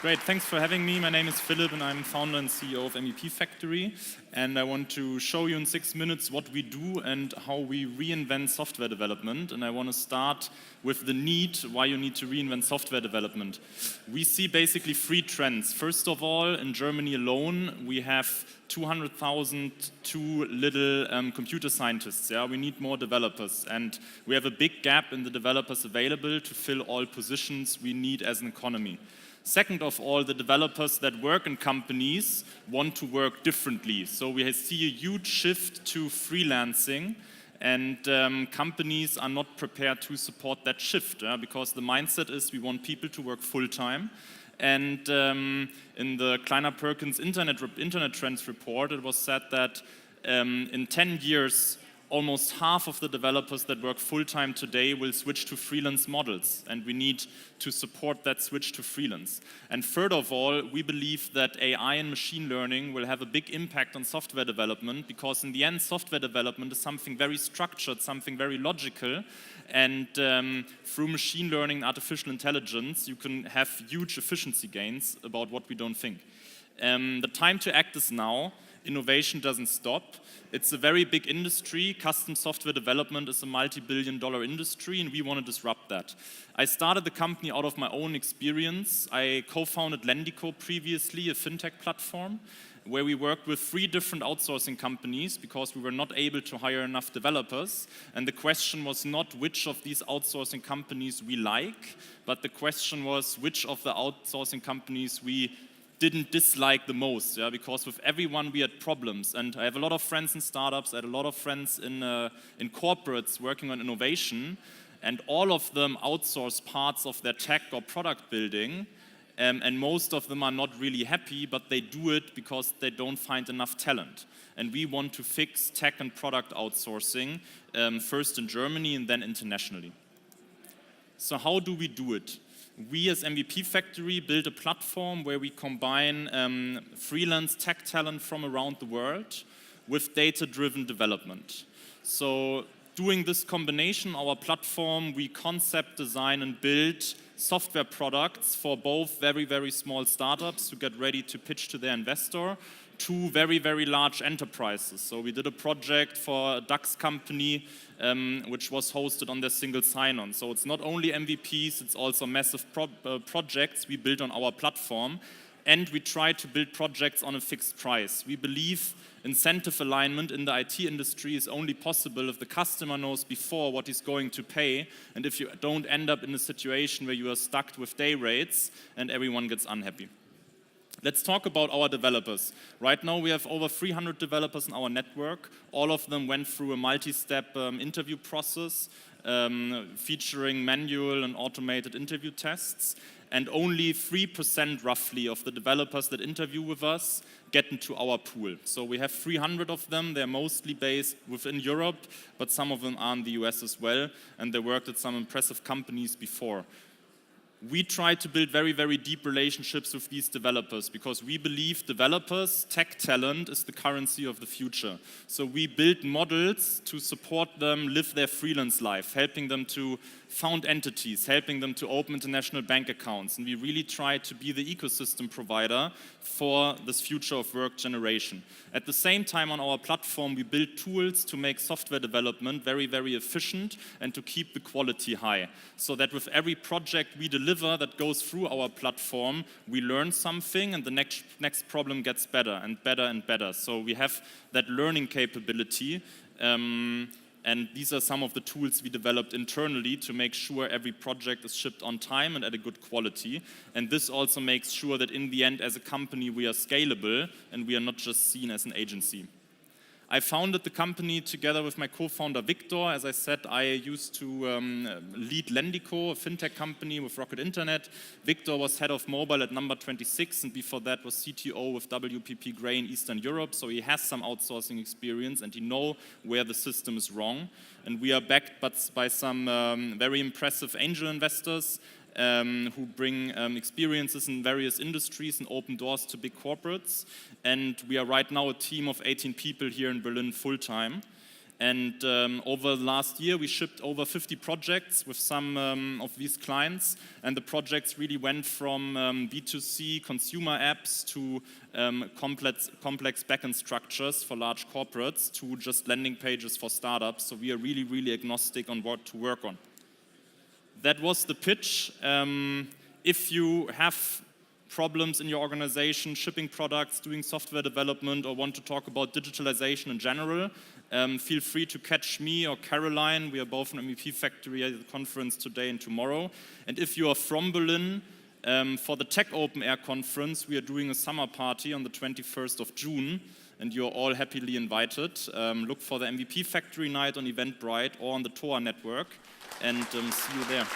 Great, thanks for having me. My name is Philipp and I'm founder and CEO of MVP Factory. And I want to show you in 6 minutes what we do and how we reinvent software development. And I want to start with the need, why you need to reinvent software development. We see basically 3 trends. First of all, in Germany alone, we have 200,000 too little computer scientists. Yeah? We need more developers. And we have a big gap in the developers available to fill all positions we need as an economy. Second of all, the developers that work in companies want to work differently. So we see a huge shift to freelancing, and companies are not prepared to support that shift because the mindset is we want people to work full-time. And in the Kleiner Perkins Internet Trends report, it was said that in 10 years, almost half of the developers that work full-time today will switch to freelance models, and we need to support that switch to freelance. And third of all, we believe that AI and machine learning will have a big impact on software development, because in the end, software development is something very structured, something very logical, and through machine learning and artificial intelligence, you can have huge efficiency gains about what we don't think. The time to act is now. Innovation doesn't stop. It's a very big industry. Custom software development is a multi-billion-dollar industry, and we want to disrupt that. I started the company out of my own experience. I co-founded Lendico previously, a fintech platform, where we worked with 3 different outsourcing companies because we were not able to hire enough developers. And the question was not which of these outsourcing companies we like, but the question was which of the outsourcing companies we didn't dislike the most, because with everyone we had problems. And I have a lot of friends in startups, I had a lot of friends in corporates working on innovation, and all of them outsource parts of their tech or product building, and most of them are not really happy, but they do it because they don't find enough talent. And we want to fix tech and product outsourcing, first in Germany and then internationally. So how do we do it? We as MVP Factory build a platform where we combine freelance tech talent from around the world with data-driven development. So doing this combination, our platform, we concept, design, and build software products for both very, very small startups who get ready to pitch to their investor, to very, very large enterprises. So we did a project for a DAX company which was hosted on their single sign-on. So it's not only MVPs, it's also massive projects we build on our platform. And we try to build projects on a fixed price. We believe incentive alignment in the IT industry is only possible if the customer knows before what he's going to pay, and if you don't end up in a situation where you are stuck with day rates and everyone gets unhappy. Let's talk about our developers. Right now we have over 300 developers in our network. All of them went through a multi-step interview process featuring manual and automated interview tests. And only 3% roughly of the developers that interview with us get into our pool. So we have 300 of them. They're mostly based within Europe, but some of them are in the US as well, and they worked at some impressive companies before. We try to build very, very deep relationships with these developers because we believe developers, tech talent, is the currency of the future. So we build models to support them live their freelance life, helping them to found entities, helping them to open international bank accounts. And we really try to be the ecosystem provider for this future of work generation. At the same time, on our platform, we build tools to make software development very, very efficient and to keep the quality high. So that with every project we deliver that goes through our platform, we learn something and the next problem gets better and better and better. So we have that learning capability. And these are some of the tools we developed internally to make sure every project is shipped on time and at a good quality. And this also makes sure that in the end, as a company, we are scalable and we are not just seen as an agency. I founded the company together with my co-founder Victor. As I said, I used to lead Lendico, a fintech company with Rocket Internet. Victor was head of mobile at Number 26, and before that was CTO with WPP Gray in Eastern Europe. So he has some outsourcing experience and he knows where the system is wrong. And we are backed by some very impressive angel investors who bring experiences in various industries and open doors to big corporates. And we are right now a team of 18 people here in Berlin full-time. And over the last year, we shipped over 50 projects with some of these clients. And the projects really went from B2C consumer apps to complex backend structures for large corporates to just landing pages for startups. So we are really, really agnostic on what to work on. That was the pitch. If you have problems in your organization, shipping products, doing software development, or want to talk about digitalization in general, feel free to catch me or Caroline. We are both from MVP Factory at the conference today and tomorrow. And if you are from Berlin, for the Tech Open Air conference, we are doing a summer party on the 21st of June, and you're all happily invited. Look for the MVP Factory night on Eventbrite or on the TOA network, and see you there.